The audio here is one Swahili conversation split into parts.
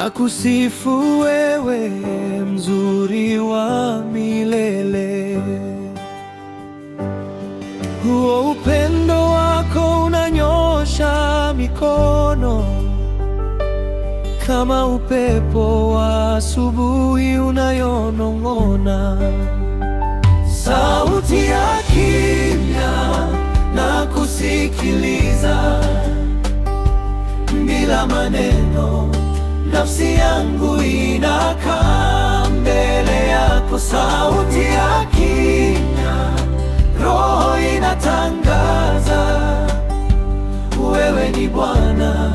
na kusifu wewe, mzuri wa milele. Huo upendo wako unanyosha mikono, kama upepo wa asubuhi unayonong'ona. Sauti ya kimya na kusikiliza bila maneno, nafsi yangu inakaa mbele yako. Sauti ya kimya, roho inatangaza, wewe ni Bwana,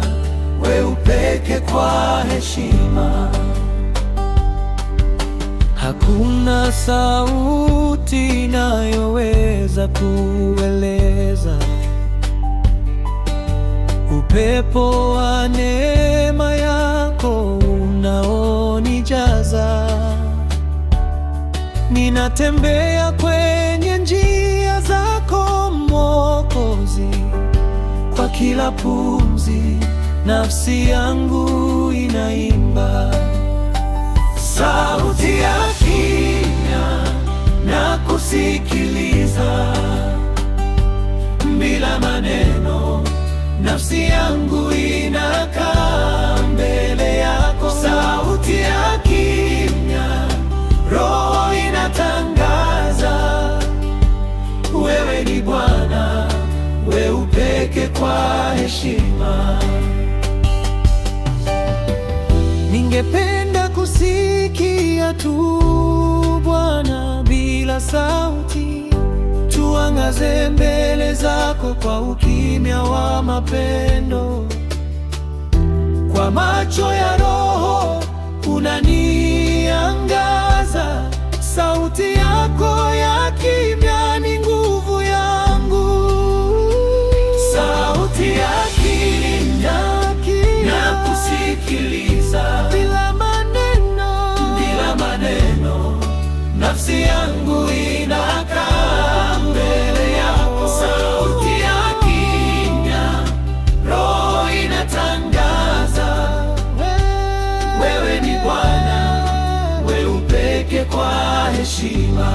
wewe upeke kwa heshima. Hakuna sauti inayoweza kueleza upepo wa neema yako unaonijaza. Ninatembea kwenye njia zako Mwokozi, kwa kila pumzi nafsi yangu inaimba. Sauti ya kimya na kusikiliza bila maneno, nafsi yangu inakaa mbele yako. Sauti ya kimya, roho inatangaza, wewe ni Bwana, wewe upeke kwa heshima. Ningependa kusikia tu Bwana bila sauti, tuangaze mbele zako kwa ukimya wa mapendo. Kwa macho ya Roho unaniangaza, sauti yako ya kimya ni nguvu yangu. Sauti ya kimya na kusikiliza bila maneno, nafsi yangu inakaa mbele yako. Sauti ya kimya, roho inatangaza, wewe ni Bwana, wewe upeke kwa heshima.